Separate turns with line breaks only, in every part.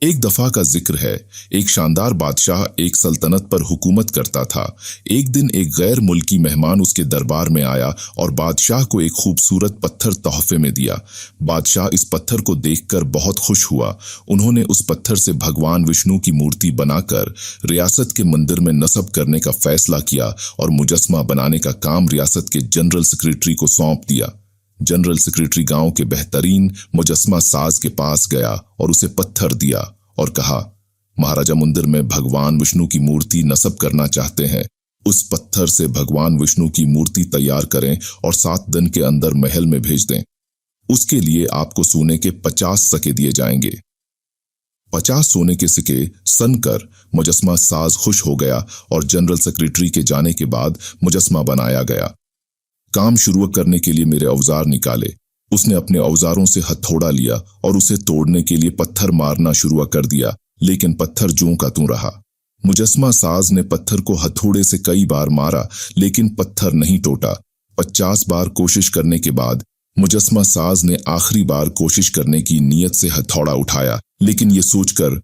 एक दफा का जिक्र है। एक शानदार बादशाह एक सल्तनत पर हुकूमत करता था। एक दिन एक गैर मुल्की मेहमान उसके दरबार में आया और बादशाह को एक खूबसूरत पत्थर तोहफे में दिया। बादशाह इस पत्थर को देखकर बहुत खुश हुआ। उन्होंने उस पत्थर से भगवान विष्णु की मूर्ति बनाकर रियासत के मंदिर में नस्ब करने का फैसला किया और मुजस्मा बनाने का काम रियासत के जनरल सेक्रेटरी को सौंप दिया। जनरल सेक्रेटरी गांव के बेहतरीन मुजस्मा साज के पास गया और उसे पत्थर दिया और कहा, महाराजा मंदिर में भगवान विष्णु की मूर्ति नस्ब करना चाहते हैं। उस पत्थर से भगवान विष्णु की मूर्ति तैयार करें और 7 दिन के अंदर महल में भेज दें। उसके लिए आपको सोने के 50 सिक्के दिए जाएंगे। 50 सोने के सिक्के सनकर मुजस्मा साज खुश हो गया और जनरल सेक्रेटरी के जाने के बाद मुजस्मा बनाया गया। काम शुरू करने के लिए मेरे औजार निकाले। उसने अपने औजारों से हथौड़ा लिया और उसे तोड़ने के लिए पत्थर मारना शुरू कर दिया, लेकिन पत्थर ज्यों का त्यों रहा। मुजस्मा साज ने पत्थर को हथौड़े से कई बार मारा, लेकिन पत्थर नहीं टूटा। 50 बार कोशिश करने के बाद मुजस्मा साज ने आखिरी बार कोशिश करने की नीयत से हथौड़ा उठाया, लेकिन ये सोचकर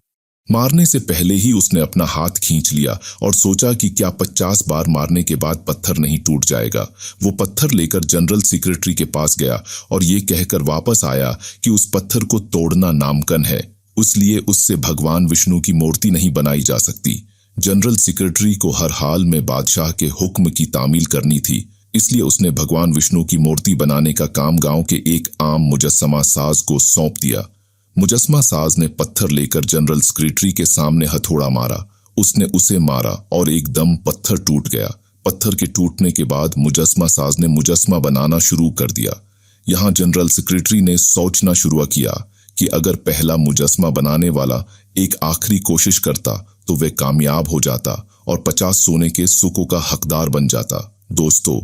मारने से पहले ही उसने अपना हाथ खींच लिया और सोचा कि क्या 50 बार मारने के बाद पत्थर नहीं टूट जाएगा। वो पत्थर लेकर जनरल सेक्रेटरी के पास गया और ये कहकर वापस आया कि उस पत्थर को तोड़ना नामुमकिन है, इसलिए उससे भगवान विष्णु की मूर्ति नहीं बनाई जा सकती। जनरल सेक्रेटरी को हर हाल में बादशाह के हुक्म की तामील करनी थी, इसलिए उसने भगवान विष्णु की मूर्ति बनाने का काम गांव के एक आम मुजस्समा साज को सौंप दिया। मुजस्मा साज ने पत्थर लेकर जनरल सेक्रेटरी के सामने हथौड़ा मारा। उसने उसे मारा और एकदम पत्थर टूट गया। पत्थर के टूटने के बाद मुजस्मा साज ने मुजस्मा बनाना शुरू कर दिया। यहाँ जनरल सेक्रेटरी ने सोचना शुरू किया कि अगर पहला मुजस्मा बनाने वाला एक आखिरी कोशिश करता तो वह कामयाब हो जाता और 50 सोने के सिक्कों का हकदार बन जाता। दोस्तों,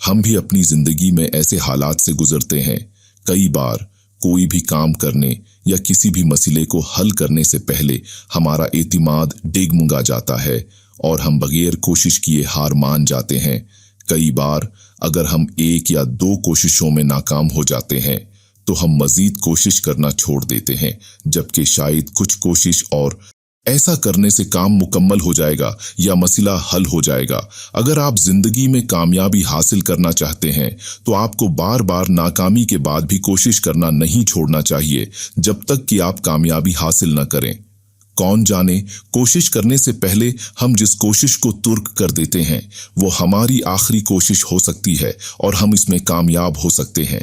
हम भी अपनी जिंदगी में ऐसे हालात से गुजरते हैं। कई बार कोई भी काम करने या किसी भी मसले को हल करने से पहले हमारा एतिमाद डगमगा जाता है और हम बगैर कोशिश किए हार मान जाते हैं। कई बार अगर हम 1 या 2 कोशिशों में नाकाम हो जाते हैं तो हम मजीद कोशिश करना छोड़ देते हैं, जबकि शायद कुछ कोशिश और ऐसा करने से काम मुकम्मल हो जाएगा या मसला हल हो जाएगा। अगर आप जिंदगी में कामयाबी हासिल करना चाहते हैं तो आपको बार बार नाकामी के बाद भी कोशिश करना नहीं छोड़ना चाहिए, जब तक कि आप कामयाबी हासिल न करें। कौन जाने, कोशिश करने से पहले हम जिस कोशिश को तुर्क कर देते हैं वो हमारी आखिरी कोशिश हो सकती है और हम इसमें कामयाब हो सकते हैं।